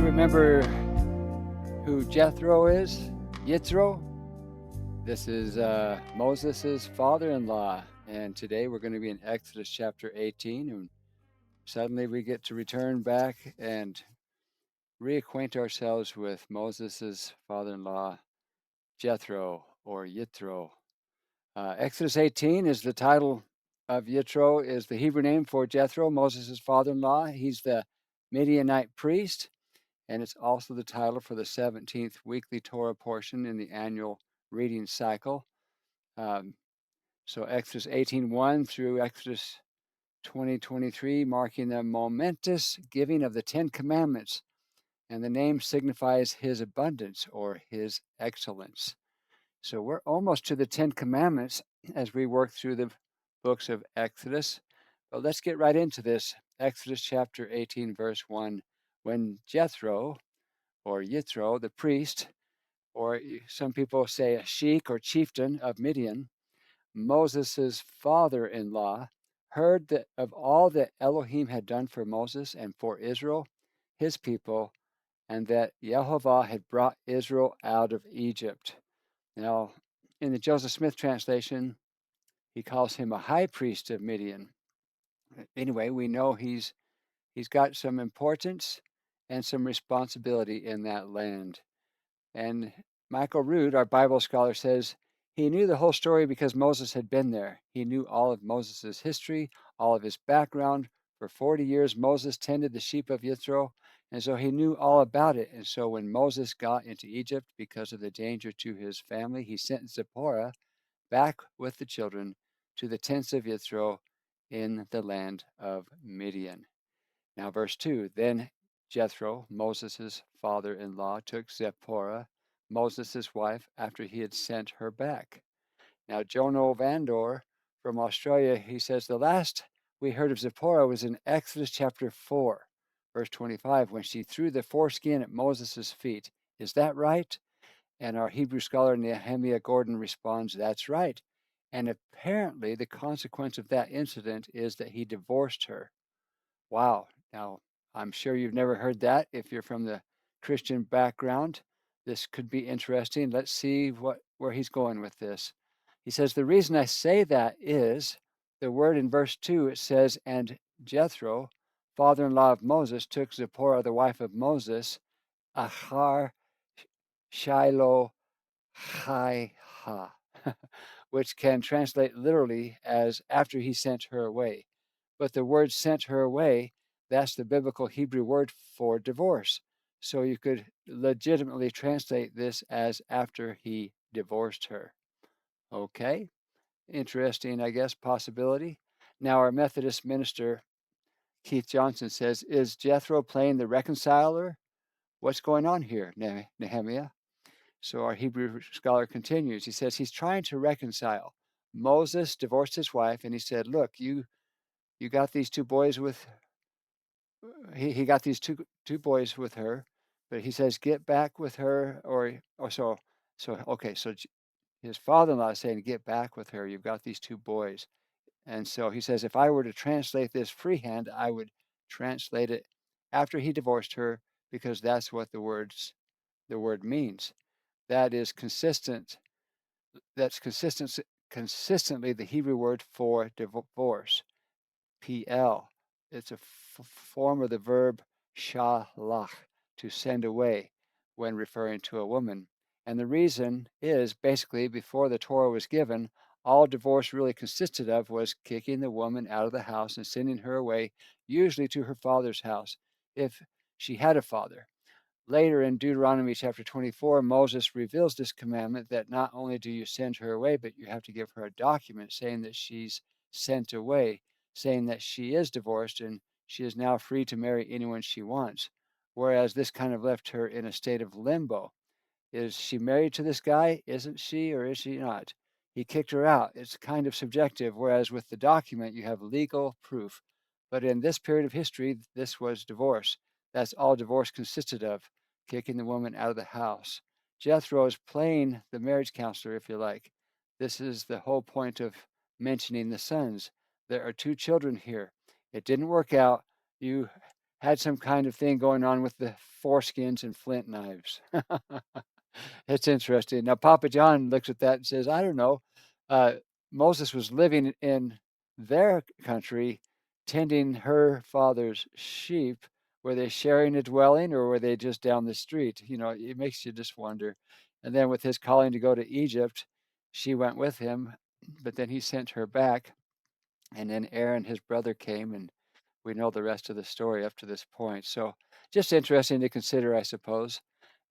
Remember who Jethro is? Jethro? This is Moses' father-in-law, and today we're going to be in Exodus chapter 18, and suddenly we get to return back and reacquaint ourselves with Moses' father-in-law, Jethro, or Yitro. Exodus 18 is the title of Yitro, is the Hebrew name for Jethro, Moses' father-in-law. He's the Midianite priest, and it's also the title for the 17th weekly Torah portion in the annual reading cycle. So Exodus 18:1 through Exodus 20:23, marking the momentous giving of the Ten Commandments, and the name signifies his abundance or his excellence. So we're almost to the Ten Commandments as we work through the books of Exodus. But let's get right into this. Exodus chapter 18, verse 1. When Jethro, or Yitro, the priest, or some people say a sheik or chieftain of Midian, Moses' father-in-law, heard of all that Elohim had done for Moses and for Israel, his people, and that Yehovah had brought Israel out of Egypt. Now, in the Joseph Smith translation, he calls him a high priest of Midian. Anyway, we know he's got some importance and some responsibility in that land. And Michael Rood, our Bible scholar, says he knew the whole story because Moses had been there. He knew all of Moses' history, all of his background. For 40 years, Moses tended the sheep of Yithro, and so he knew all about it. And so when Moses got into Egypt because of the danger to his family, he sent Zipporah back with the children to the tents of Yithro in the land of Midian. Now, verse 2, then Jethro, Moses' father-in-law, took Zipporah, Moses' wife, after he had sent her back. Now, Jono Vandor from Australia, he says, the last we heard of Zipporah was in Exodus chapter 4, verse 25, when she threw the foreskin at Moses' feet. Is that right? And our Hebrew scholar Nehemiah Gordon responds, that's right. And apparently the consequence of that incident is that he divorced her. Wow. Now, I'm sure you've never heard that. If you're from the Christian background, this could be interesting. Let's see where he's going with this. He says, the reason I say that is the word in verse 2, it says, and Jethro, father-in-law of Moses, took Zipporah, the wife of Moses, Achar Shiloh Chai Ha, which can translate literally as after he sent her away. But the word sent her away, that's the biblical Hebrew word for divorce. So you could legitimately translate this as after he divorced her. Okay, interesting, I guess, possibility. Now, our Methodist minister, Keith Johnson, says, is Jethro playing the reconciler? What's going on here, Nehemiah? So our Hebrew scholar continues. He says he's trying to reconcile. Moses divorced his wife, and he said, look, you got these two boys with he got these two boys with her, but he says get back with her, or so okay, so his father-in-law is saying get back with her, you've got these two boys. And so he says if I were to translate this freehand, I would translate it after he divorced her, because that's what the word means. That is consistent. That's consistently the Hebrew word for divorce, PL. It's a form of the verb shalach, to send away, when referring to a woman. And the reason is basically before the Torah was given, all divorce really consisted of was kicking the woman out of the house and sending her away, usually to her father's house, if she had a father. Later in Deuteronomy chapter 24, Moses reveals this commandment that not only do you send her away, but you have to give her a document saying that she's sent away, saying that she is divorced and she is now free to marry anyone she wants. Whereas this kind of left her in a state of limbo. Is she married to this guy? Isn't she, or is she not? He kicked her out. It's kind of subjective, whereas with the document, you have legal proof. But in this period of history, this was divorce. That's all divorce consisted of, kicking the woman out of the house. Jethro is playing the marriage counselor, if you like. This is the whole point of mentioning the sons. There are two children here. It didn't work out. You had some kind of thing going on with the foreskins and flint knives. It's interesting. Now, Papa John looks at that and says, I don't know. Uh, Moses was living in their country, tending her father's sheep. Were they sharing a dwelling or were they just down the street? You know, it makes you just wonder. And then with his calling to go to Egypt, she went with him, but then he sent her back. And then Aaron, his brother, came, and we know the rest of the story up to this point. So just interesting to consider, I suppose.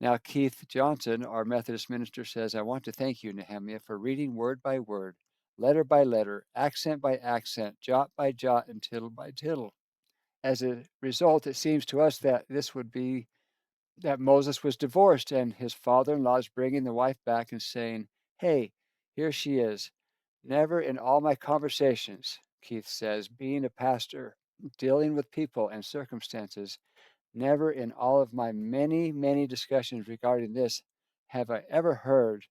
Now, Keith Johnson, our Methodist minister, says, I want to thank you, Nehemiah, for reading word by word, letter by letter, accent by accent, jot by jot, and tittle by tittle. As a result, it seems to us that this would be that Moses was divorced and his father-in-law is bringing the wife back and saying, hey, here she is. Never in all my conversations, Keith says, being a pastor, dealing with people and circumstances, never in all of my many, many discussions regarding this have I ever heard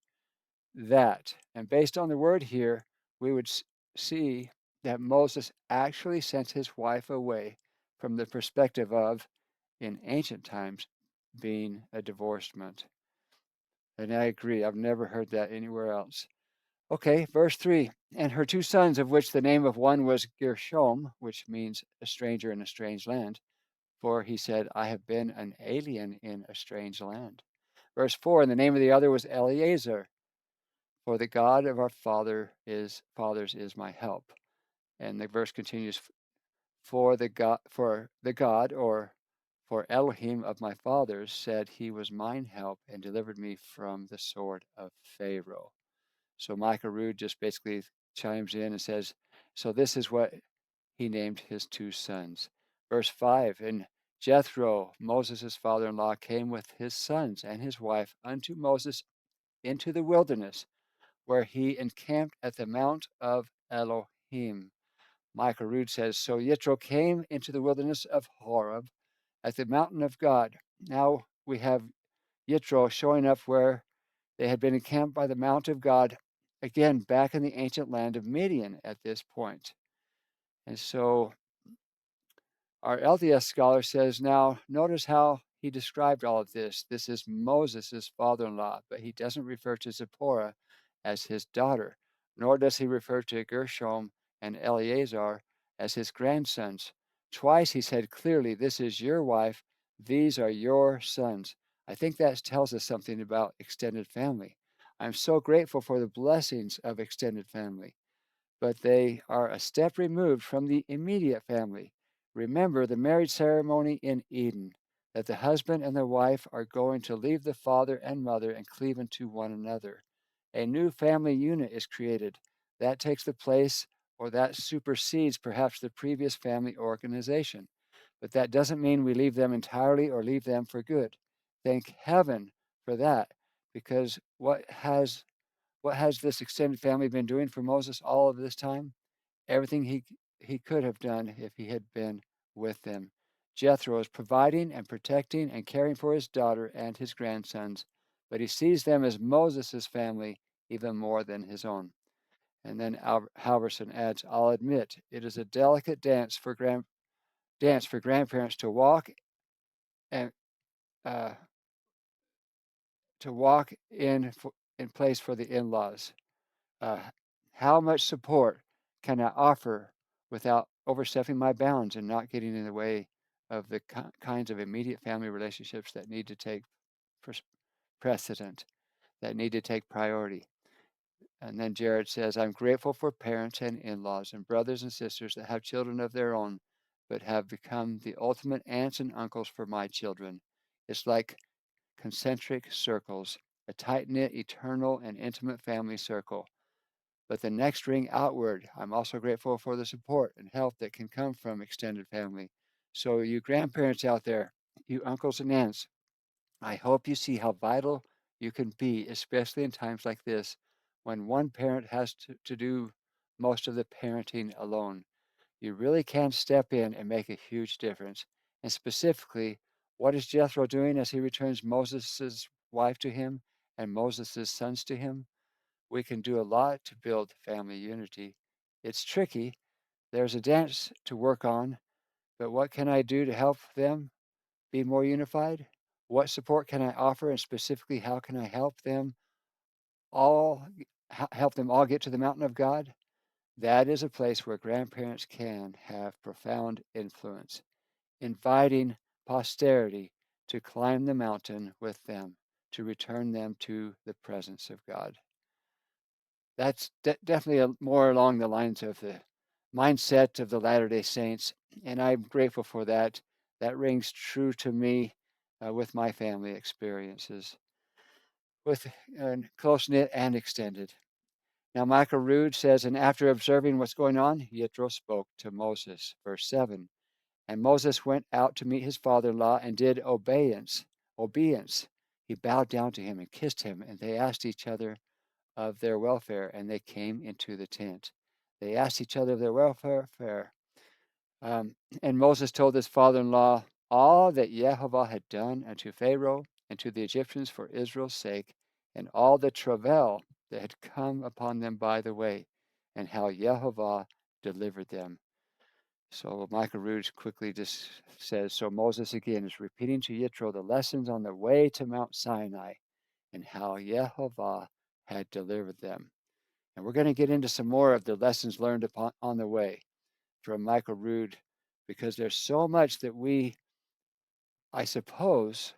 that. And based on the word here, we would see that Moses actually sent his wife away from the perspective of, in ancient times, being a divorcement. And I agree, I've never heard that anywhere else. Okay, verse 3. And her two sons, of which the name of one was Gershom, which means a stranger in a strange land, for he said, I have been an alien in a strange land. Verse 4. And the name of the other was Eleazar, for the God of our fathers is my help. And the verse continues, for the God or for Elohim of my fathers said he was mine help and delivered me from the sword of Pharaoh. So Micah Rood just basically chimes in and says, so this is what he named his two sons. Verse 5, and Jethro, Moses' father-in-law, came with his sons and his wife unto Moses into the wilderness, where he encamped at the mount of Elohim. Micah Rood says, so Jethro came into the wilderness of Horeb at the mountain of God. Now we have Jethro showing up where they had been encamped by the mount of God, again, back in the ancient land of Midian at this point. And so our LDS scholar says, now notice how he described all of this. This is Moses' father-in-law, but he doesn't refer to Zipporah as his daughter, nor does he refer to Gershom and Eleazar as his grandsons. Twice he said clearly, this is your wife, these are your sons. I think that tells us something about extended family. I'm so grateful for the blessings of extended family, but they are a step removed from the immediate family. Remember the marriage ceremony in Eden, that the husband and the wife are going to leave the father and mother and cleave unto one another. A new family unit is created. That takes the place or that supersedes perhaps the previous family organization. But that doesn't mean we leave them entirely or leave them for good. Thank heaven for that, because what has this extended family been doing for Moses all of this time? Everything he could have done if he had been with them. Jethro is providing and protecting and caring for his daughter and his grandsons, but he sees them as Moses' family even more than his own. And then Halverson adds, I'll admit, it is a delicate dance for grandparents to walk and uh, to walk in place for the in-laws. Uh, how much support can I offer without overstepping my bounds and not getting in the way of the kinds of immediate family relationships that need to take precedent, that need to take priority? And then Jared says, I'm grateful for parents and in-laws and brothers and sisters that have children of their own, but have become the ultimate aunts and uncles for my children. It's like concentric circles, a tight-knit, eternal, and intimate family circle. but the next ring outward. I'm also grateful for the support and help that can come from extended family. So, you grandparents out there, you uncles and aunts, I hope you see how vital you can be, especially in times like this when one parent has to do most of the parenting alone. You really can step in and make a huge difference. And specifically, what is Jethro doing as he returns Moses' wife to him and Moses' sons to him? We can do a lot to build family unity. It's tricky. There's a dance to work on, but what can I do to help them be more unified? What support can I offer, and specifically, how can I all help them all get to the mountain of God? That is a place where grandparents can have profound influence, inviting posterity to climb the mountain with them, to return them to the presence of God. That's definitely more along the lines of the mindset of the Latter-day Saints, and I'm grateful for that. That rings true to me with my family experiences, with close knit and extended. Now, Michael Rood says, and after observing what's going on, Yitro spoke to Moses. Verse 7. And Moses went out to meet his father-in-law and did obedience. He bowed down to him and kissed him, and they asked each other of their welfare, and they came into the tent. They asked each other of their welfare. Um, and Moses told his father-in-law all that Jehovah had done unto Pharaoh and to the Egyptians for Israel's sake, and all the travail that had come upon them by the way, and how Jehovah delivered them. So Michael Rood quickly just says, so Moses again is repeating to Yitro the lessons on the way to Mount Sinai and how Jehovah had delivered them. And we're going to get into some more of the lessons learned on the way from Michael Rood, because there's so much that we, I suppose,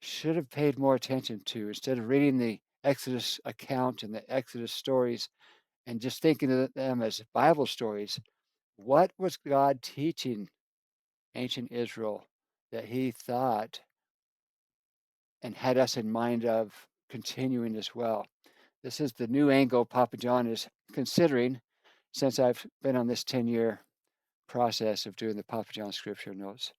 should have paid more attention to instead of reading the Exodus account and the Exodus stories and just thinking of them as Bible stories. What was God teaching ancient Israel that he thought and had us in mind of continuing as well? This is the new angle Papa John is considering since I've been on this 10-year process of doing the Papa John scripture notes.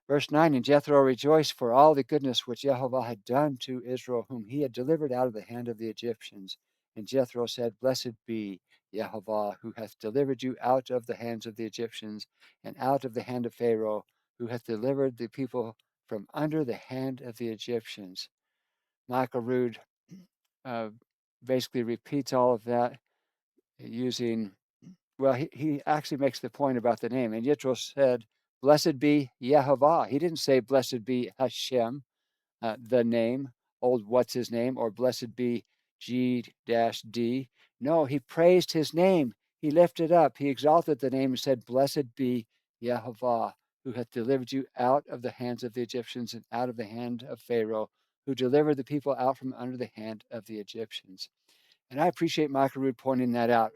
Verse 9, and Jethro rejoiced for all the goodness which Jehovah had done to Israel, whom he had delivered out of the hand of the Egyptians. And Jethro said, blessed be Jehovah, who hath delivered you out of the hands of the Egyptians, and out of the hand of Pharaoh, who hath delivered the people from under the hand of the Egyptians. Michael Rood uh, basically repeats all of that using, well, he actually makes the point about the name. And Yitro said, blessed be Yehovah. He didn't say, blessed be Hashem, the name, old what's his name, or blessed be G-D. No, he praised his name. He lifted up. He exalted the name and said, blessed be Yehovah, who hath delivered you out of the hands of the Egyptians and out of the hand of Pharaoh, who delivered the people out from under the hand of the Egyptians. And I appreciate Michael Rood pointing that out,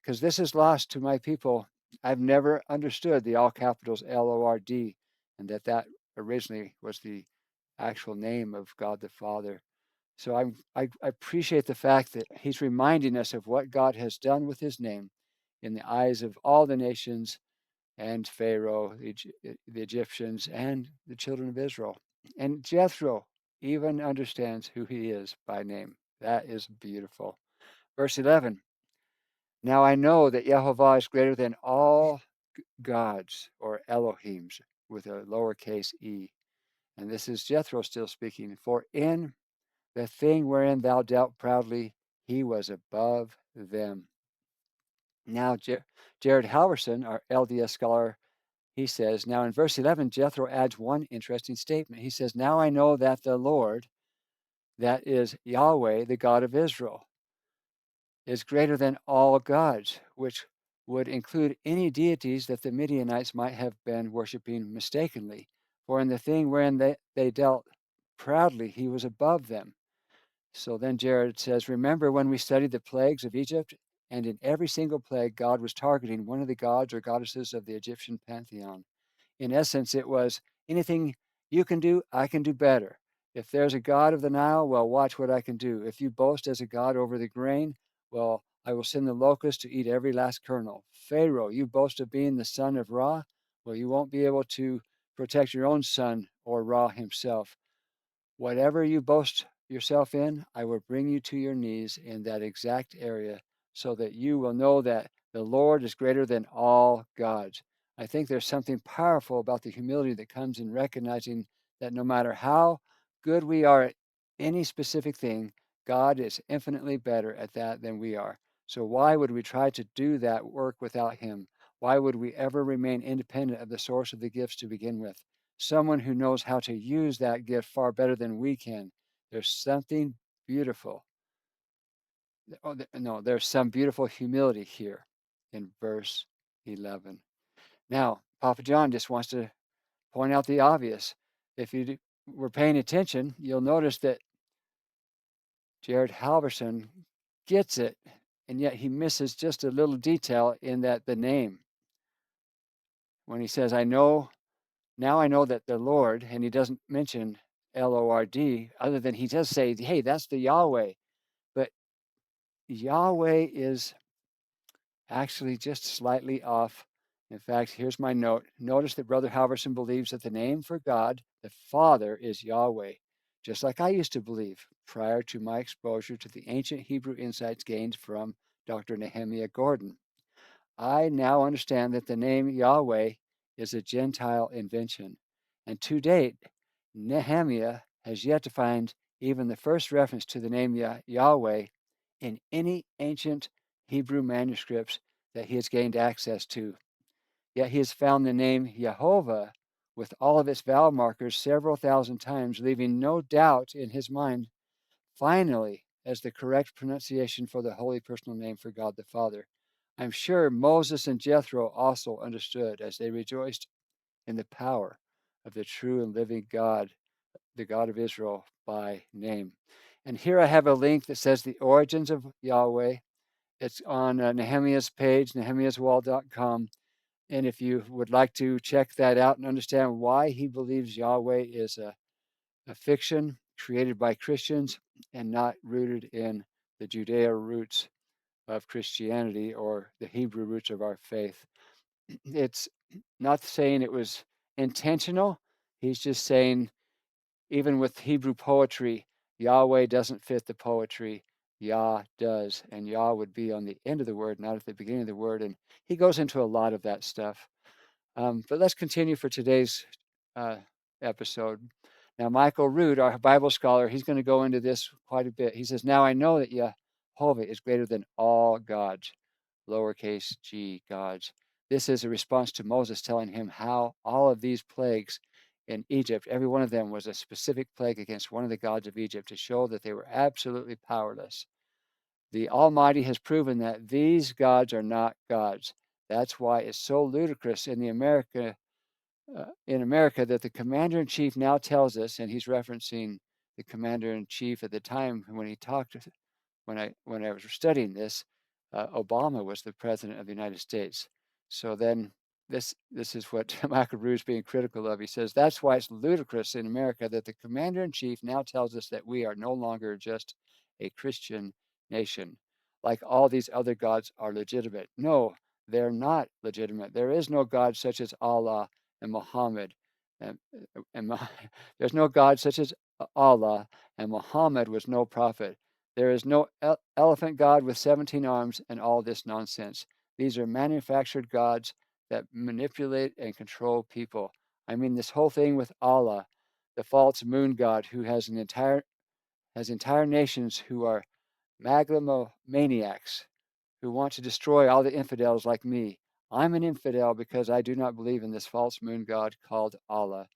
because this is lost to my people. I've never understood the all capitals Lord, and that originally was the actual name of God the Father. So I appreciate the fact that he's reminding us of what God has done with his name in the eyes of all the nations and Pharaoh, the Egyptians, and the children of Israel. And Jethro even understands who he is by name. That is beautiful. Verse 11, now I know that Jehovah is greater than all gods, or Elohims, with a lowercase e. And this is Jethro still speaking. For in the thing wherein thou dealt proudly, he was above them. Now, Jared Halverson, our LDS scholar, he says, now in verse 11, Jethro adds one interesting statement. He says, now I know that the Lord, that is Yahweh, the God of Israel, is greater than all gods, which would include any deities that the Midianites might have been worshiping mistakenly. For in the thing wherein they dealt proudly, he was above them. So then Jared says, remember when we studied the plagues of Egypt, and in every single plague, God was targeting one of the gods or goddesses of the Egyptian pantheon. In essence, it was anything you can do, I can do better. If there's a god of the Nile, well, watch what I can do. If you boast as a god over the grain, well, I will send the locusts to eat every last kernel. Pharaoh, you boast of being the son of Ra. Well, you won't be able to protect your own son or Ra himself. Whatever you boast yourself in, I will bring you to your knees in that exact area so that you will know that the Lord is greater than all gods. I think there's something powerful about the humility that comes in recognizing that no matter how good we are at any specific thing, God is infinitely better at that than we are. So why would we try to do that work without Him? Why would we ever remain independent of the source of the gifts to begin with? Someone who knows how to use that gift far better than we can. There's something beautiful. Oh, no, there's some beautiful humility here in verse 11. Now, Papa John just wants to point out the obvious. If you were paying attention, you'll notice that Jared Halverson gets it, and yet he misses just a little detail in that the name. When he says, Now I know that the Lord, and he doesn't mention Lord, other than he does say, hey, that's the Yahweh. But Yahweh is actually just slightly off. In fact, here's my note. Notice that Brother Halverson believes that the name for God, the Father, is Yahweh, just like I used to believe prior to my exposure to the ancient Hebrew insights gained from Dr. Nehemiah Gordon. I now understand that the name Yahweh is a Gentile invention. And to date, Nehemiah has yet to find even the first reference to the name Yahweh in any ancient Hebrew manuscripts that he has gained access to. Yet he has found the name Jehovah with all of its vowel markers several thousand times, leaving no doubt in his mind, finally, as the correct pronunciation for the holy personal name for God the Father. I'm sure Moses and Jethro also understood as they rejoiced in the power of the true and living God, the God of Israel by name. And here I have a link that says the origins of Yahweh. It's on Nehemiah's page, nehemiahswall.com. And if you would like to check that out and understand why he believes Yahweh is a fiction created by Christians and not rooted in the Judeo roots of Christianity or the Hebrew roots of our faith. It's not saying it was intentional. He's just saying, even with Hebrew poetry, Yahweh doesn't fit the poetry. Yah does. And Yah would be on the end of the word, not at the beginning of the word. And he goes into a lot of that stuff. But let's continue for today's uh, episode. Now, Michael Rood, our Bible scholar, he's going to go into this quite a bit. He says, Now I know that Jehovah is greater than all gods, lowercase g gods. This is a response to Moses telling him how all of these plagues in Egypt, every one of them was a specific plague against one of the gods of Egypt to show that they were absolutely powerless. The Almighty has proven that these gods are not gods. That's why it's so ludicrous in America that the commander in chief now tells us, and he's referencing the commander in chief at the time when he talked when I was studying this. Obama was the president of the United States. So then this is what Michael Rood is being critical of. He says that's why it's ludicrous in America that the commander in chief now tells us that we are no longer just a Christian nation, like all these other gods are legitimate. No, they're not legitimate. There is no God such as Allah and Muhammad. And, and there's no God such as Allah, and Muhammad was no prophet. There is no elephant god with 17 arms and all this nonsense. These are manufactured gods that manipulate and control people. I mean, this whole thing with Allah, the false moon god who has entire nations who are megalomaniacs who want to destroy all the infidels like me. I'm an infidel because I do not believe in this false moon god called Allah.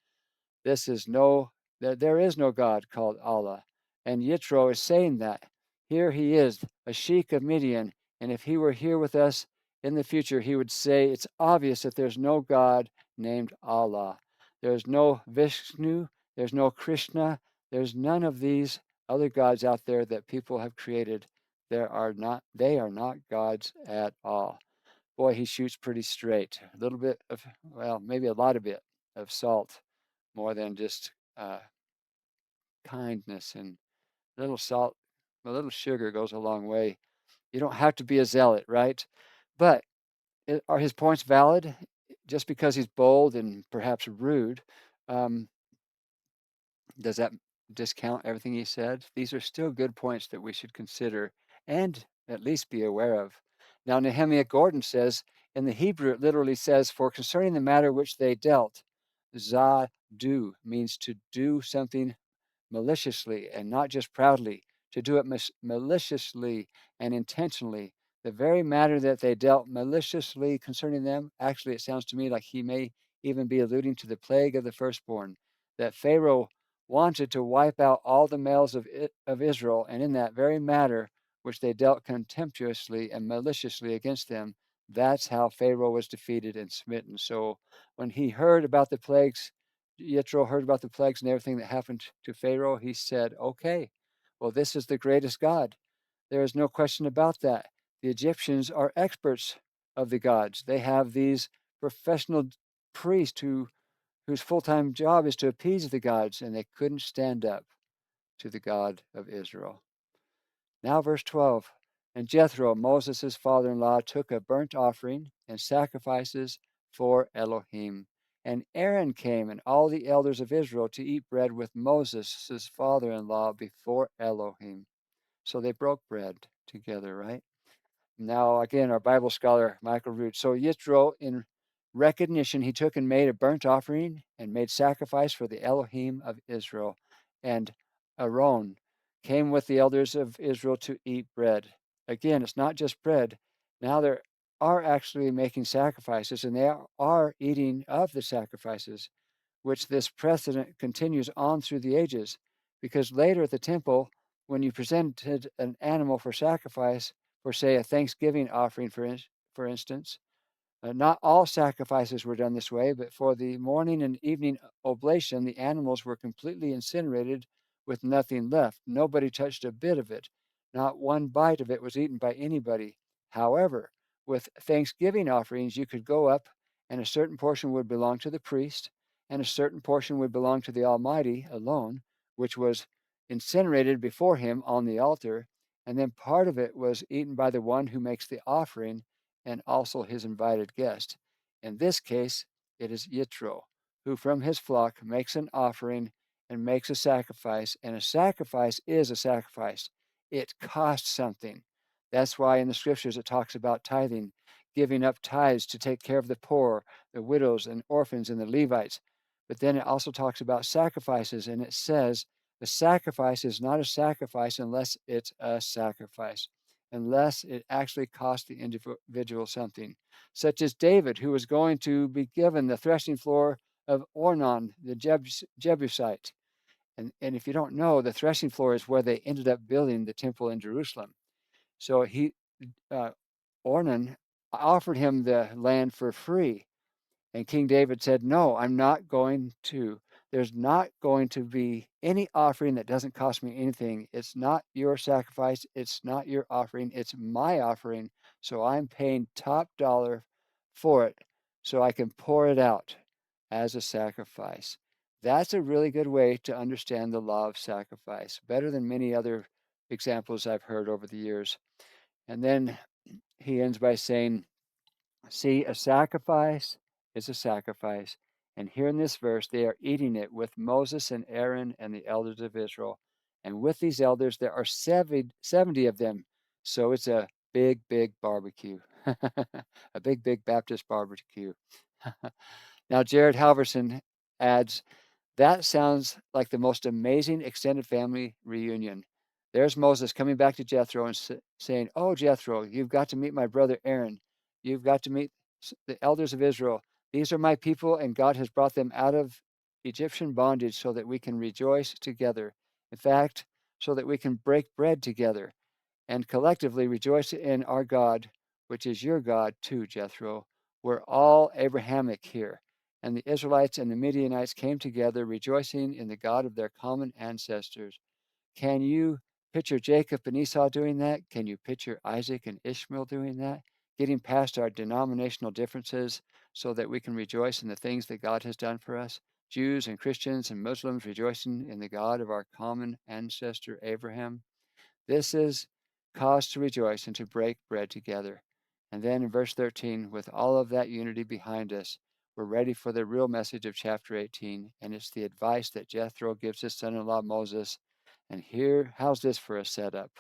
This is no, there is no God called Allah. And Yitro is saying that. Here he is, a sheik of Midian, and if he were here with us in the future, he would say it's obvious that there's no God named Allah. There's no Vishnu, there's no Krishna, there's none of these other gods out there that people have created. They are not gods at all. Boy, he shoots pretty straight. A little bit of, well, maybe a lot of it of salt more than just kindness, and a little salt, a little sugar goes a long way You don't have to be a zealot, right? But are his points valid? Just because he's bold and perhaps rude, um, does that discount everything he said? These are still good points that we should consider and at least be aware of. Now, Nehemiah Gordon says, in the Hebrew, it literally says, for concerning the matter which they dealt, zadu means to do something maliciously and not just proudly, to do it maliciously and intentionally. The very matter that they dealt maliciously concerning them, actually, it sounds to me like he may even be alluding to the plague of the firstborn, that Pharaoh wanted to wipe out all the males of Israel, and in that very matter which they dealt contemptuously and maliciously against them, that's how Pharaoh was defeated and smitten. So when he heard about the plagues, Yitro heard about the plagues and everything that happened to Pharaoh, he said, okay, well, this is the greatest God. There is no question about that. The Egyptians are experts of the gods. They have these professional priests whose full-time job is to appease the gods, and they couldn't stand up to the God of Israel. Now, verse 12. And Jethro, Moses' father-in-law, took a burnt offering and sacrifices for Elohim. And Aaron came and all the elders of Israel to eat bread with Moses' father-in-law before Elohim. So they broke bread together, right? Now, again, our Bible scholar, Michael Root. So Yitro, in recognition, he took and made a burnt offering and made sacrifice for the Elohim of Israel. And Aaron came with the elders of Israel to eat bread. Again, it's not just bread. Now they are actually making sacrifices, and they are eating of the sacrifices, which this precedent continues on through the ages. Because later at the temple, when you presented an animal for sacrifice, for say a Thanksgiving offering, for instance, not all sacrifices were done this way, but for the morning and evening oblation, the animals were completely incinerated with nothing left. Nobody touched a bit of it. Not one bite of it was eaten by anybody. However, with Thanksgiving offerings, you could go up, and a certain portion would belong to the priest, and a certain portion would belong to the Almighty alone, which was incinerated before him on the altar, and then part of it was eaten by the one who makes the offering and also his invited guest. In this case, it is Yitro, who from his flock makes an offering and makes a sacrifice, and a sacrifice is a sacrifice. It costs something. That's why in the scriptures it talks about tithing, giving up tithes to take care of the poor, the widows and orphans and the Levites. But then it also talks about sacrifices, and it says the sacrifice is not a sacrifice unless it's a sacrifice, unless it actually cost the individual something, such as David, who was going to be given the threshing floor of Ornan, the Jebusite. And if you don't know, the threshing floor is where they ended up building the temple in Jerusalem. So uh, Ornan offered him the land for free. And King David said, no, I'm not going to. There's not going to be any offering that doesn't cost me anything. It's not your sacrifice. It's not your offering. It's my offering. So I'm paying top dollar for it so I can pour it out as a sacrifice. That's a really good way to understand the law of sacrifice, better than many other examples I've heard over the years. And then he ends by saying, see, a sacrifice is a sacrifice. And here in this verse, they are eating it with Moses and Aaron and the elders of Israel. And with these elders, there are 70 of them. So it's a big, big barbecue, a big, big Baptist barbecue. Now, Jared Halverson adds, that sounds like the most amazing extended family reunion. There's Moses coming back to Jethro and saying, oh, Jethro, you've got to meet my brother Aaron. You've got to meet the elders of Israel. These are my people, and God has brought them out of Egyptian bondage so that we can rejoice together. In fact, so that we can break bread together and collectively rejoice in our God, which is your God too, Jethro. We're all Abrahamic here. And the Israelites and the Midianites came together, rejoicing in the God of their common ancestors. Can you picture Jacob and Esau doing that? Can you picture Isaac and Ishmael doing that? Getting past our denominational differences so that we can rejoice in the things that God has done for us? Jews and Christians and Muslims rejoicing in the God of our common ancestor Abraham. This is cause to rejoice and to break bread together. And then in verse 13, with all of that unity behind us, we're ready for the real message of chapter 18, and it's the advice that Jethro gives his son-in-law Moses. And here, how's this for a setup?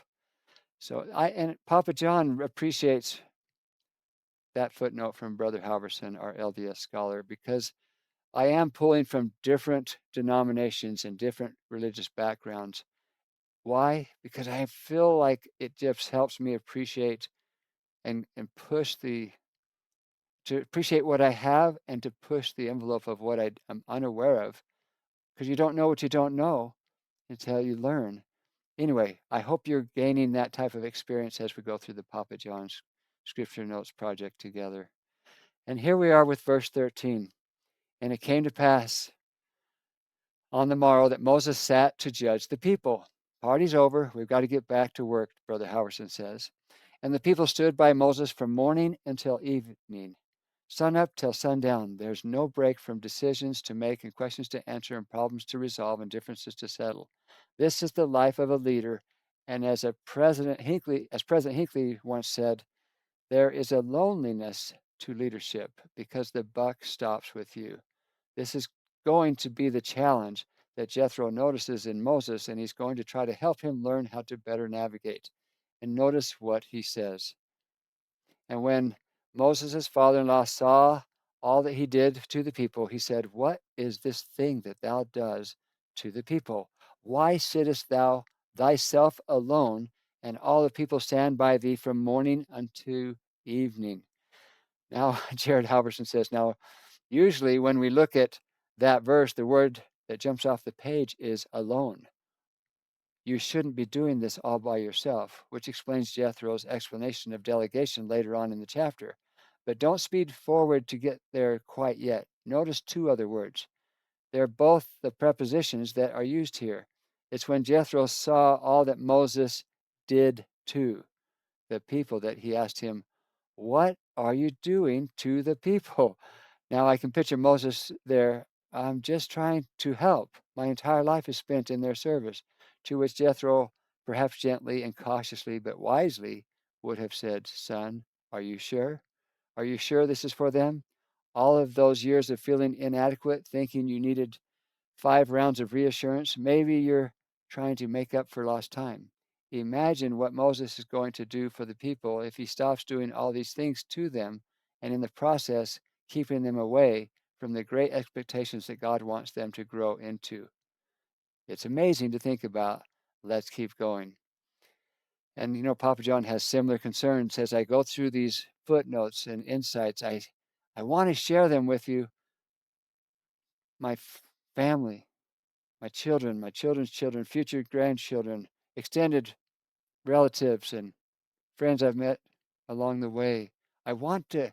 So and Papa John appreciates that footnote from Brother Halverson, our LDS scholar, because I am pulling from different denominations and different religious backgrounds. Why? Because I feel like it just helps me appreciate and push to appreciate what I have and to push the envelope of what I'm unaware of. Because you don't know what you don't know until you learn. Anyway, I hope you're gaining that type of experience as we go through the Papa John's Scripture Notes project together. And here we are with verse 13. And it came to pass on the morrow that Moses sat to judge the people. Party's over. We've got to get back to work, Brother Howerson says. And the people stood by Moses from morning until evening, sun up till sundown. There's no break from decisions to make and questions to answer and problems to resolve and differences to settle. This is the life of a leader. And as President Hinckley once said, there is a loneliness to leadership because the buck stops with you. This is going to be the challenge that Jethro notices in Moses, and he's going to try to help him learn how to better navigate. And notice what he says. And when Moses' father-in-law saw all that he did to the people, he said, what is this thing that thou does to the people? Why sittest thou thyself alone, and all the people stand by thee from morning unto evening? Now, Jared Halverson says, now, usually when we look at that verse, the word that jumps off the page is alone. You shouldn't be doing this all by yourself, which explains Jethro's explanation of delegation later on in the chapter. But don't speed forward to get there quite yet. Notice two other words. They're both the prepositions that are used here. It's when Jethro saw all that Moses did to the people that he asked him, what are you doing to the people? Now I can picture Moses there. I'm just trying to help. My entire life is spent in their service. To which Jethro, perhaps gently and cautiously, but wisely, would have said, son, are you sure? Are you sure this is for them? All of those years of feeling inadequate, thinking you needed 5 rounds of reassurance, maybe you're trying to make up for lost time. Imagine what Moses is going to do for the people if he stops doing all these things to them and in the process keeping them away from the great expectations that God wants them to grow into. It's amazing to think about. Let's keep going. And Papa John has similar concerns as I go through these footnotes and insights. I want to share them with you, my family, my children, my children's children, future grandchildren, extended relatives, and friends I've met along the way. I want to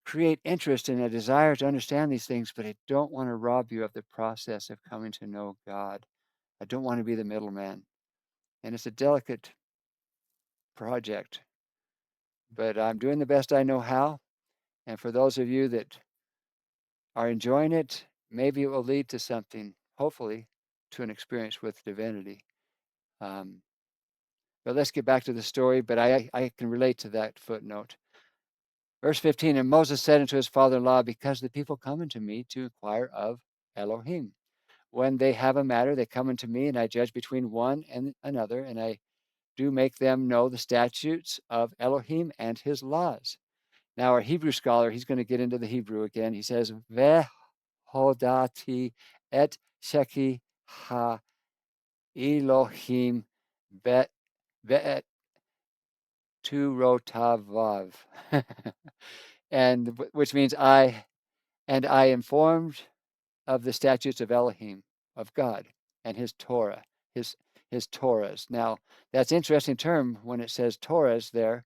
create interest and a desire to understand these things, but I don't want to rob you of the process of coming to know God. I don't want to be the middleman. And it's a delicate project, but I'm doing the best I know how. And for those of you that are enjoying it, maybe it will lead to something, hopefully, to an experience with divinity. But let's get back to the story, but I can relate to that footnote. Verse 15, and Moses said unto his father-in-law, because the people come unto me to inquire of Elohim. When they have a matter, they come unto me, and I judge between one and another, and I do make them know the statutes of Elohim and his laws. Now, our Hebrew scholar, he's going to get into the Hebrew again. He says, Vehodati et sheki ha Elohim bet tu rotavav, and which means I informed of the statutes of Elohim, of God, and his Torah, his Torahs. Now, that's an interesting term when it says Torahs there,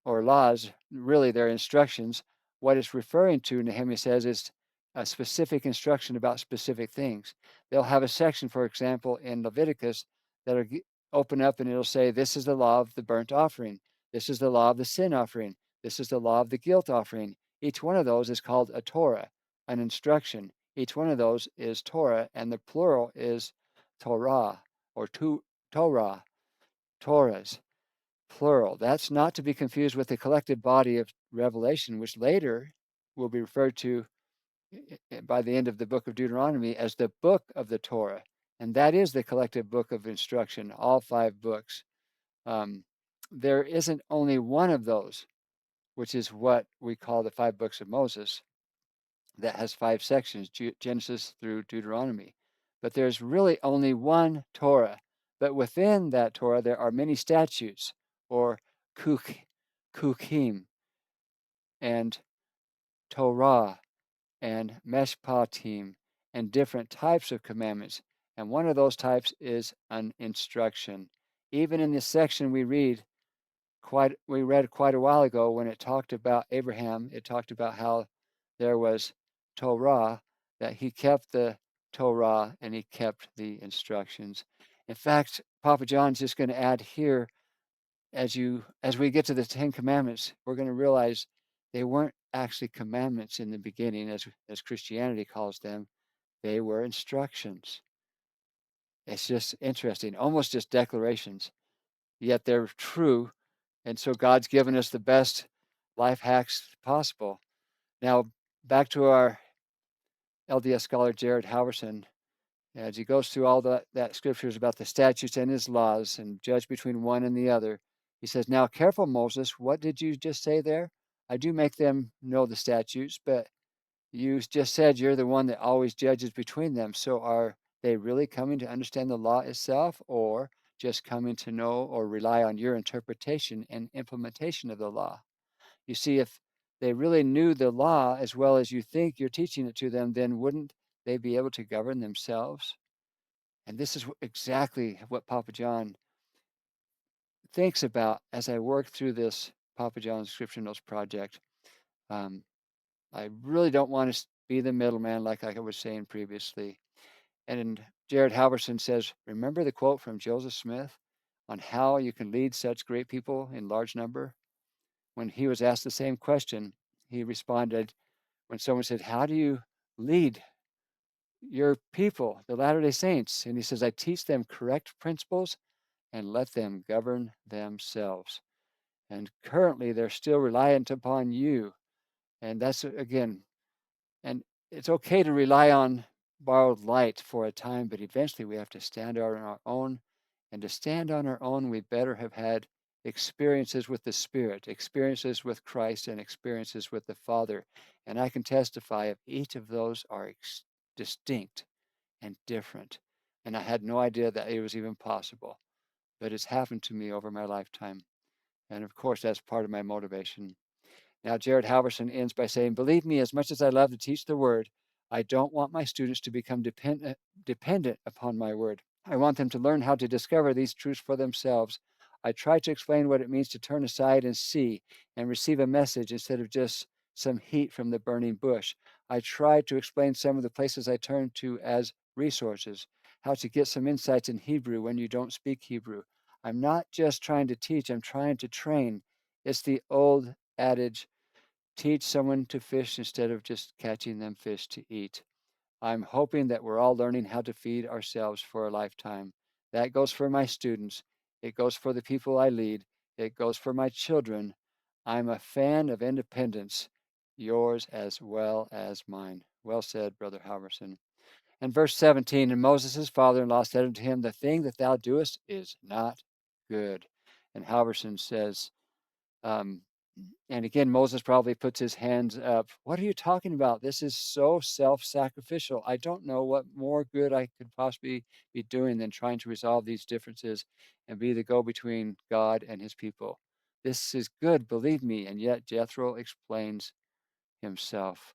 or laws, really they're instructions. What it's referring to, Nehemiah says, is a specific instruction about specific things. They'll have a section, for example, in Leviticus that'll open up and it'll say, this is the law of the burnt offering. This is the law of the sin offering. This is the law of the guilt offering. Each one of those is called a Torah, an instruction. Each one of those is Torah, and the plural is Torah, or Torah, Torahs. plural. That's not to be confused with the collective body of Revelation, which later will be referred to by the end of the book of Deuteronomy as the book of the Torah. And that is the collective book of instruction, all 5 books. Um, there isn't only one of those, which is what we call the 5 books of Moses, that has 5 sections, Genesis through Deuteronomy. But there's really only one Torah. But within that Torah, there are many statutes, or kukim, and Torah, and meshpatim, and different types of commandments. And one of those types is an instruction. Even in this section we read quite a while ago, when it talked about Abraham, it talked about how there was Torah, that he kept the Torah and he kept the instructions. In fact, Papa John's just going to add here, as we get to the 10 Commandments, we're going to realize they weren't actually commandments in the beginning, as Christianity calls them. They were instructions. It's just interesting, almost just declarations, yet they're true. And so God's given us the best life hacks possible. Now, back to our LDS scholar, Jared Halverson, as he goes through all that scriptures about the statutes and his laws and judge between one and the other. He says, now careful, Moses, what did you just say there? I do make them know the statutes, but you just said you're the one that always judges between them. So are they really coming to understand the law itself, or just coming to know or rely on your interpretation and implementation of the law? You see, if they really knew the law as well as you think you're teaching it to them, then wouldn't they be able to govern themselves? And this is exactly what Papa John thinks about as I work through this Papa John's Scripture Notes project. Um, I really don't want to be the middleman, like I was saying previously. And Jared Halverson says, remember the quote from Joseph Smith on how you can lead such great people in large number? When he was asked the same question, he responded, when someone said, how do you lead your people, the Latter-day Saints? And he says, I teach them correct principles and let them govern themselves. And currently, they're still reliant upon you. And that's, again, and it's okay to rely on borrowed light for a time, but eventually we have to stand on our own. And to stand on our own, we better have had experiences with the Spirit, experiences with Christ, and experiences with the Father. And I can testify if each of those are distinct and different. And I had no idea that it was even possible, but it's happened to me over my lifetime. And of course, that's part of my motivation. Now, Jared Halverson ends by saying, believe me, as much as I love to teach the word, I don't want my students to become dependent upon my word. I want them to learn how to discover these truths for themselves. I try to explain what it means to turn aside and see and receive a message instead of just some heat from the burning bush. I try to explain some of the places I turn to as resources, how to get some insights in Hebrew when you don't speak Hebrew. I'm not just trying to teach, I'm trying to train. It's the old adage, teach someone to fish instead of just catching them fish to eat. I'm hoping that we're all learning how to feed ourselves for a lifetime. That goes for my students. It goes for the people I lead. It goes for my children. I'm a fan of independence, yours as well as mine. Well said, Brother Halverson. And verse 17, and Moses' father-in-law said unto him, the thing that thou doest is not good. And Halverson says, um, and again, Moses probably puts his hands up. What are you talking about? This is so self-sacrificial. I don't know what more good I could possibly be doing than trying to resolve these differences and be the go-between God and his people. This is good, believe me. And yet Jethro explains himself.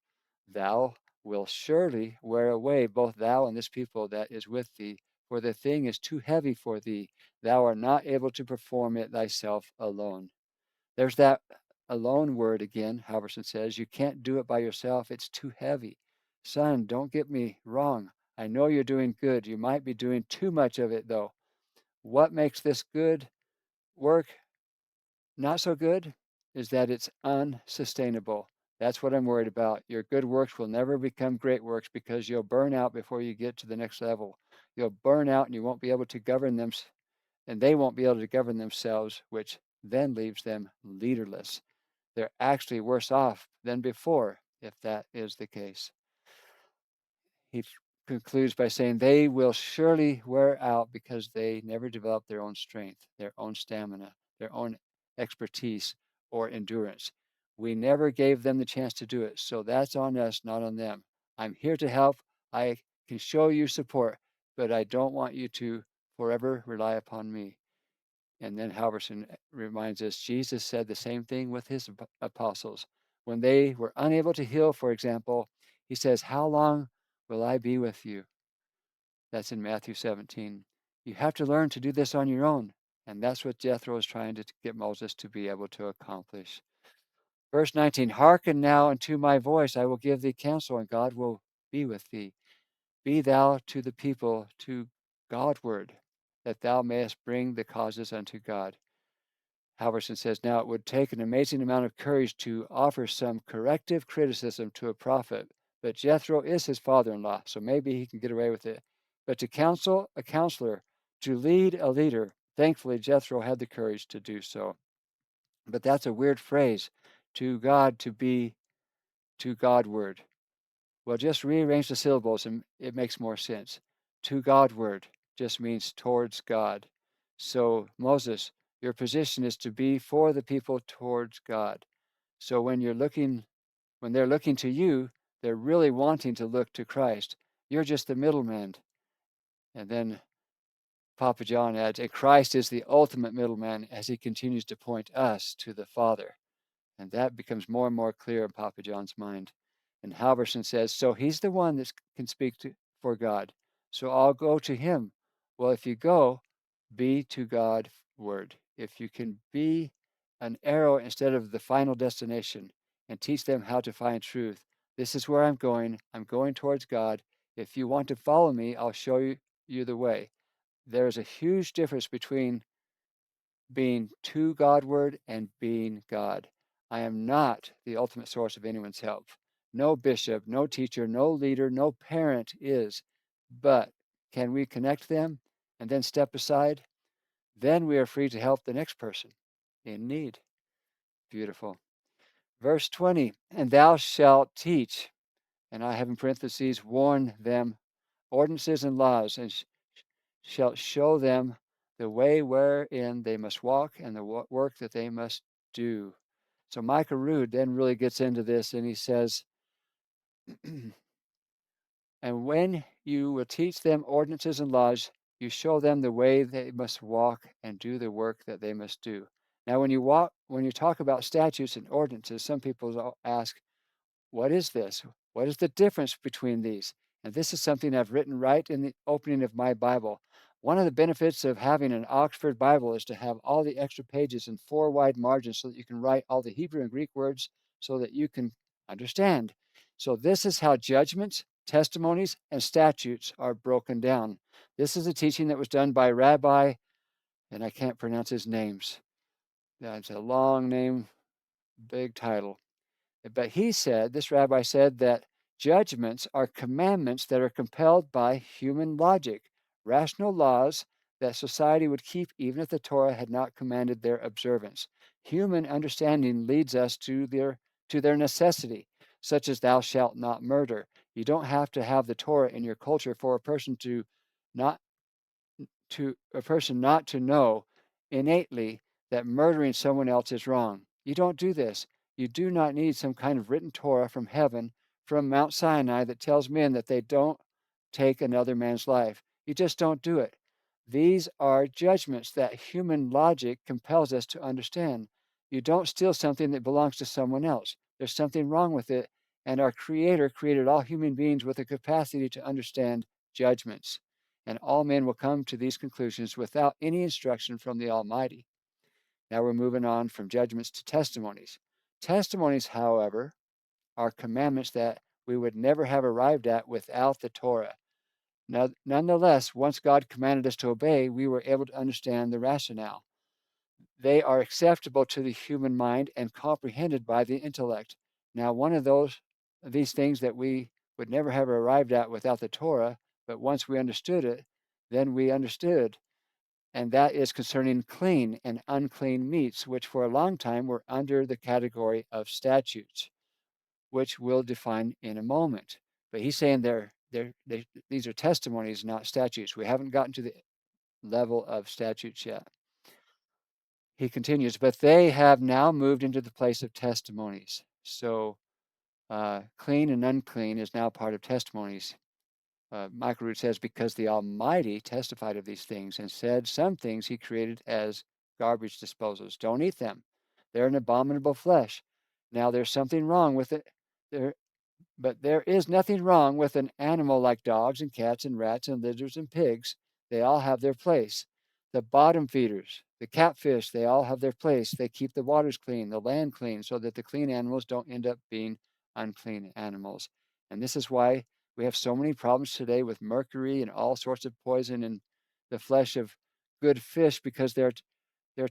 Thou wilt surely wear away both thou and this people that is with thee, for the thing is too heavy for thee. Thou art not able to perform it thyself alone. There's that alone word again, Halverson says. You can't do it by yourself. It's too heavy. Son, don't get me wrong. I know you're doing good. You might be doing too much of it, though. What makes this good work not so good is that it's unsustainable. That's what I'm worried about. Your good works will never become great works because you'll burn out before you get to the next level. You'll burn out and you won't be able to govern them, and they won't be able to govern themselves, which then leaves them leaderless. They're actually worse off than before, if that is the case. He concludes by saying they will surely wear out because they never develop their own strength, their own stamina, their own expertise or endurance. We never gave them the chance to do it. So that's on us, not on them. I'm here to help. I can show you support, but I don't want you to forever rely upon me. And then Halverson reminds us Jesus said the same thing with his apostles. When they were unable to heal, for example, he says, "How long will I be with you?" That's in Matthew 17. You have to learn to do this on your own. And that's what Jethro is trying to get Moses to be able to accomplish. Verse 19, hearken now unto my voice. I will give thee counsel, and God will be with thee. Be thou to the people to Godward, that thou mayest bring the causes unto God. Halverson says, now it would take an amazing amount of courage to offer some corrective criticism to a prophet, but Jethro is his father-in-law, so maybe he can get away with it. But to counsel a counselor, to lead a leader, thankfully Jethro had the courage to do so. But that's a weird phrase, to God to be to Godward. Well, just rearrange the syllables and it makes more sense. To Godward just means towards God. So, Moses, your position is to be for the people towards God. So when they're looking to you, they're really wanting to look to Christ. You're just the middleman. And then Papa John adds, and Christ is the ultimate middleman as he continues to point us to the Father. And that becomes more and more clear in Papa John's mind. And Halverson says, so he's the one that can speak for God. So I'll go to him. Well, if you go, be to God word. If you can be an arrow instead of the final destination and teach them how to find truth. This is where I'm going. I'm going towards God. If you want to follow me, I'll show you the way. There's a huge difference between being to Godward and being God. I am not the ultimate source of anyone's help. No bishop, no teacher, no leader, no parent is. But can we connect them and then step aside? Then we are free to help the next person in need. Beautiful. Verse 20, and thou shalt teach, and I have in parentheses, warn them ordinances and laws, and shalt show them the way wherein they must walk and the work that they must do. So Micah Rood then really gets into this and he says, and when you will teach them ordinances and laws, you show them the way they must walk and do the work that they must do. Now, when you talk about statutes and ordinances, some people ask, what is this? What is the difference between these? And this is something I've written right in the opening of my Bible. One of the benefits of having an Oxford Bible is to have all the extra pages and 4 wide margins so that you can write all the Hebrew and Greek words so that you can understand. So this is how judgments, testimonies, and statutes are broken down. This is a teaching that was done by Rabbi, and I can't pronounce his names. That's a long name, big title. But this rabbi said that judgments are commandments that are compelled by human logic, rational laws that society would keep even if the Torah had not commanded their observance. Human understanding leads us to their necessity, such as thou shalt not murder. You don't have to have the Torah in your culture for not a person not to know innately that murdering someone else is wrong. You don't do this. You do not need some kind of written Torah from heaven, from Mount Sinai, that tells men that they don't take another man's life. You just don't do it. These are judgments that human logic compels us to understand. You don't steal something that belongs to someone else. There's something wrong with it, and our Creator created all human beings with a capacity to understand judgments, and all men will come to these conclusions without any instruction from the Almighty. Now we're moving on from judgments to testimonies. Testimonies, however, are commandments that we would never have arrived at without the Torah. Now, nonetheless, once God commanded us to obey, we were able to understand the rationale. They are acceptable to the human mind and comprehended by the intellect. Now, one of these things that we would never have arrived at without the Torah, but once we understood it, then we understood and that is concerning clean and unclean meats, which for a long time were under the category of statutes, which we'll define in a moment. But he's saying these are testimonies, not statutes. We haven't gotten to the level of statutes yet. He continues, but they have now moved into the place of testimonies. So clean and unclean is now part of testimonies. Michael Root says, because the Almighty testified of these things and said some things he created as garbage disposals. Don't eat them. They're an abominable flesh. Now there's something wrong with it. But there is nothing wrong with an animal like dogs and cats and rats and lizards and pigs. They all have their place. The bottom feeders, the catfish, they all have their place. They keep the waters clean, the land clean, so that the clean animals don't end up being unclean animals. And this is why we have so many problems today with mercury and all sorts of poison in the flesh of good fish, because they're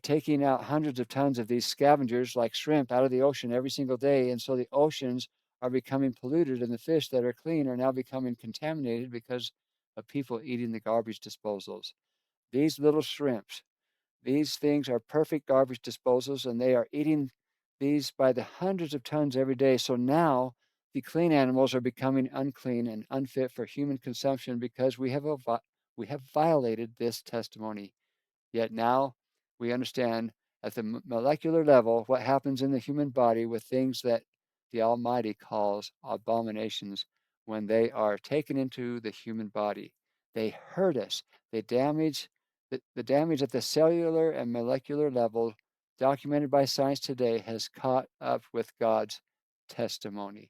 taking out hundreds of tons of these scavengers like shrimp out of the ocean every single day. And so the oceans are becoming polluted, and the fish that are clean are now becoming contaminated because of people eating the garbage disposals. These little shrimps, these things are perfect garbage disposals, and they are eating these by the hundreds of tons every day. So now the clean animals are becoming unclean and unfit for human consumption because we have violated this testimony. Yet now we understand at the molecular level what happens in the human body with things that the Almighty calls abominations when they are taken into the human body. They hurt us. They damage the damage at the cellular and molecular level, documented by science today, has caught up with God's testimony.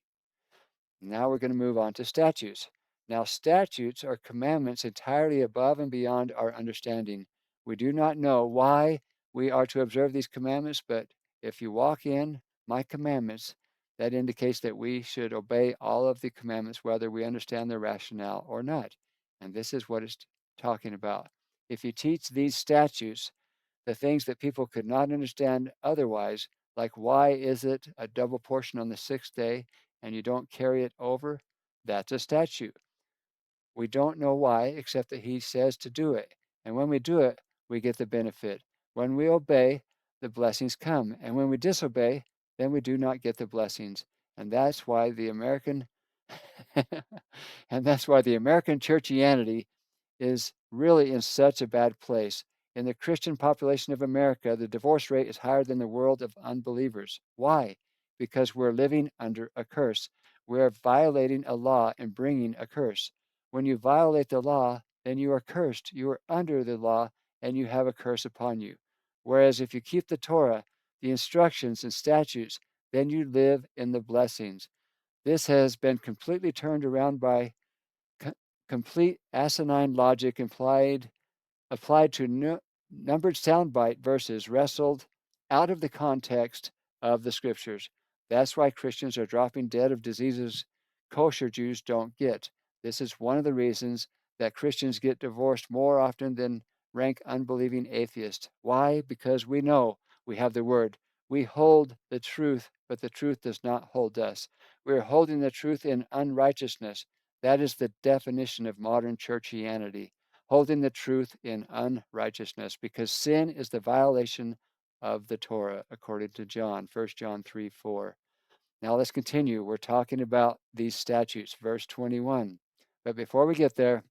Now we're going to move on to statutes. Now, statutes are commandments entirely above and beyond our understanding. We do not know why we are to observe these commandments, but if you walk in my commandments, that indicates that we should obey all of the commandments, whether we understand their rationale or not. And this is what it's talking about. If you teach these statutes, the things that people could not understand otherwise, like why is it a double portion on the sixth day and you don't carry it over, that's a statute. We don't know why, except that he says to do it. And when we do it, we get the benefit. When we obey, the blessings come. And when we disobey, then we do not get the blessings. And that's why the American and that's why the American churchianity is really in such a bad place. In the Christian population of America, the divorce rate is higher than the world of unbelievers. Why? Because we're living under a curse. We're violating a law and bringing a curse. When you violate the law, then you are cursed. You are under the law and you have a curse upon you. Whereas if you keep the Torah, the instructions and statutes, then you live in the blessings. This has been completely turned around by complete asinine logic applied to numbered soundbite verses wrestled out of the context of the scriptures. That's why Christians are dropping dead of diseases kosher Jews don't get. This is one of the reasons that Christians get divorced more often than rank unbelieving atheists. Why? Because we know we have the word. We hold the truth, but the truth does not hold us. We're holding the truth in unrighteousness. That is the definition of modern churchianity, holding the truth in unrighteousness, because sin is the violation of the Torah, according to John, 1 John 3:4. Now let's continue. We're talking about these statutes, verse 21. But before we get there,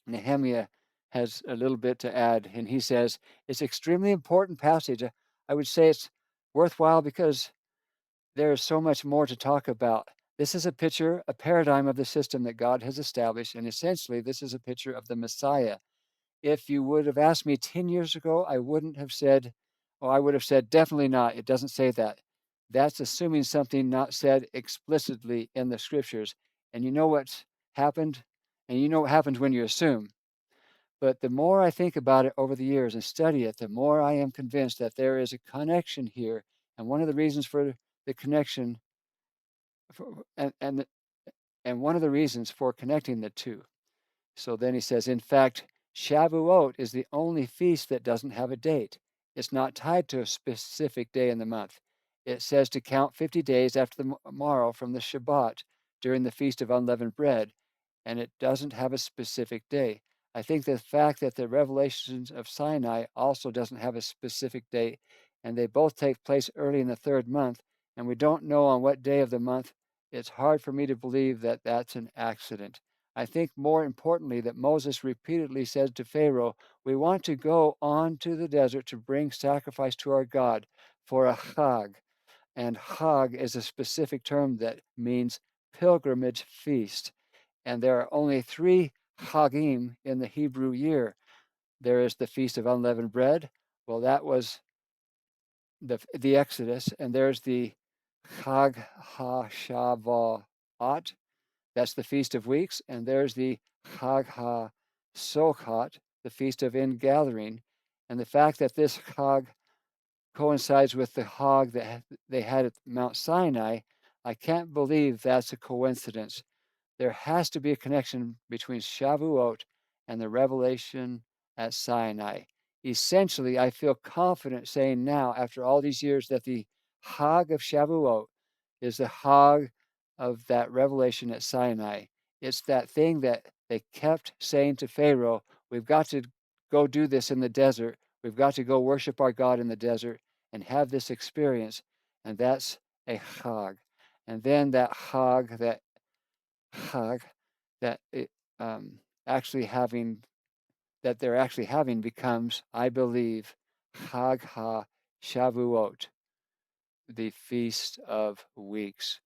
Nehemiah has a little bit to add, and he says, it's extremely important passage. I would say it's worthwhile because there is so much more to talk about. This is a picture, a paradigm of the system that God has established, and essentially this is a picture of the Messiah. If you would have asked me 10 years ago, I wouldn't have said, or I would have said, definitely not. It doesn't say that. That's assuming something not said explicitly in the scriptures. And you know what's happened? And you know what happens when you assume. But the more I think about it over the years and study it, the more I am convinced that there is a connection here. And one of the reasons for the connection, for, and one of the reasons for connecting the two. So then he says, in fact, Shavuot is the only feast that doesn't have a date. It's not tied to a specific day in the month. It says to count 50 days after the morrow from the Shabbat during the Feast of Unleavened Bread, and it doesn't have a specific day. I think the fact that the revelations of Sinai also doesn't have a specific date, and they both take place early in the third month, and we don't know on what day of the month, it's hard for me to believe that that's an accident. I think more importantly that Moses repeatedly said to Pharaoh, we want to go on to the desert to bring sacrifice to our God for a chag. And chag is a specific term that means pilgrimage feast. And there are only 3 chagim in the Hebrew year. There is the Feast of Unleavened Bread. Well, that was the Exodus. And there's the Chag HaShavuot. That's the Feast of Weeks. And there's the Chag HaSochot, the Feast of Ingathering. And the fact that this Chag coincides with the Chag that they had at Mount Sinai, I can't believe that's a coincidence. There has to be a connection between Shavuot and the revelation at Sinai. Essentially, I feel confident saying now, after all these years, that the Chag of Shavuot is the Chag of that revelation at Sinai. It's that thing that they kept saying to Pharaoh, we've got to go do this in the desert. We've got to go worship our God in the desert and have this experience. And that's a Chag. And then that Chag, Chag, that it actually having that they're actually having becomes, I believe, Chag Ha Shavuot, the Feast of Weeks.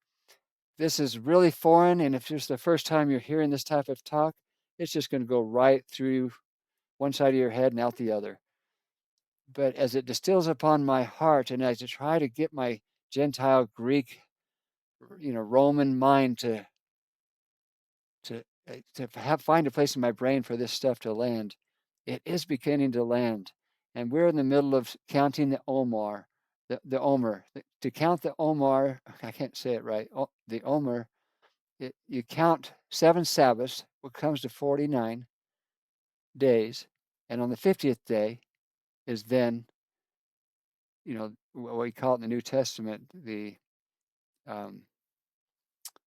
This is really foreign, and if it's the first time you're hearing this type of talk, it's just going to go right through one side of your head and out the other. But as it distills upon my heart, and as I try to get my Gentile, Greek, Roman mind to find a place in my brain for this stuff to land, it is beginning to land. And we're in the middle of counting the Omer. To count the Omer, I can't say it right. The Omer, you count 7 Sabbaths, which comes to 49 days. And on the 50th day is then, what we call it in the New Testament,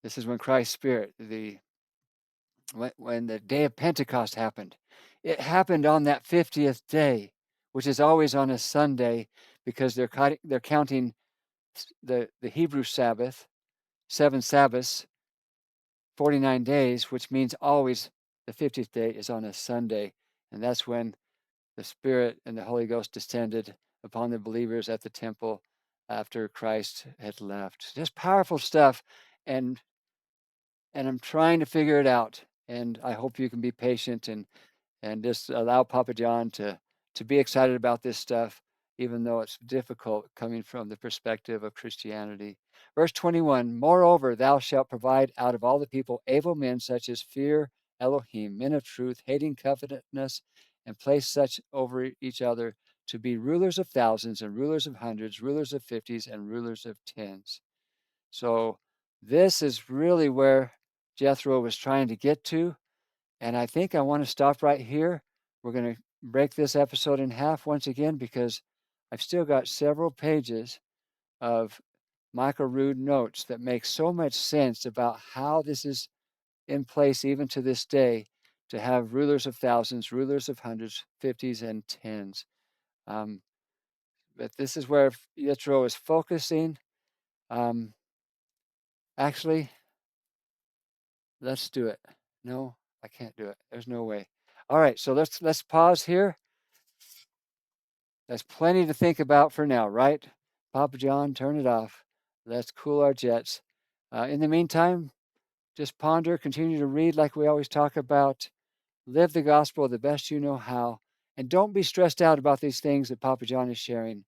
this is when Christ's Spirit, when the day of Pentecost happened. It happened on that 50th day, which is always on a Sunday, because they're counting the Hebrew Sabbath, 7 Sabbaths, 49 days, which means always the 50th day is on a Sunday. And that's when the Spirit and the Holy Ghost descended upon the believers at the temple after Christ had left. Just powerful stuff. And I'm trying to figure it out. And I hope you can be patient and just allow Papa John to be excited about this stuff, even though it's difficult coming from the perspective of Christianity. Verse 21, moreover, thou shalt provide out of all the people able men such as fear Elohim, men of truth, hating covetousness, and place such over each other to be rulers of thousands and rulers of hundreds, rulers of fifties and rulers of tens. So this is really where Jethro was trying to get to. And I think I want to stop right here. We're going to break this episode in half once again, because I've still got several pages of Michael Rood notes that make so much sense about how this is in place even to this day, to have rulers of thousands, rulers of hundreds, fifties, and tens. But this is where Jethro is focusing. Actually, let's do it. No, I can't do it. There's no way. All right, so let's pause here. That's plenty to think about for now, right? Papa John, turn it off. Let's cool our jets. In the meantime, just ponder, continue to read like we always talk about. Live the gospel the best you know how. And don't be stressed out about these things that Papa John is sharing.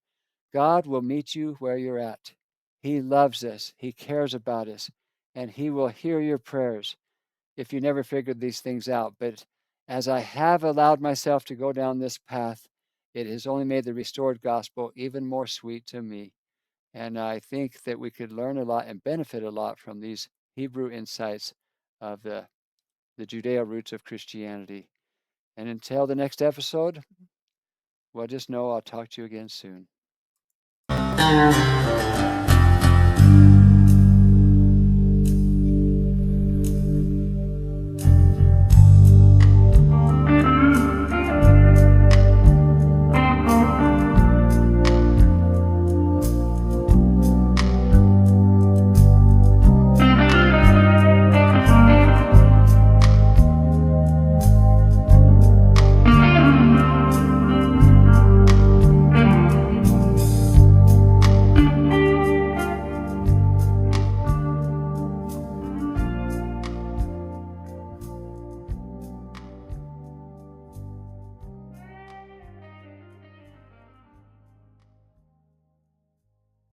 God will meet you where you're at. He loves us. He cares about us. And He will hear your prayers if you never figured these things out. But as I have allowed myself to go down this path, it has only made the restored gospel even more sweet to me. And I think that we could learn a lot and benefit a lot from these Hebrew insights of the Judeo roots of Christianity. And until the next episode, well, just know I'll talk to you again soon.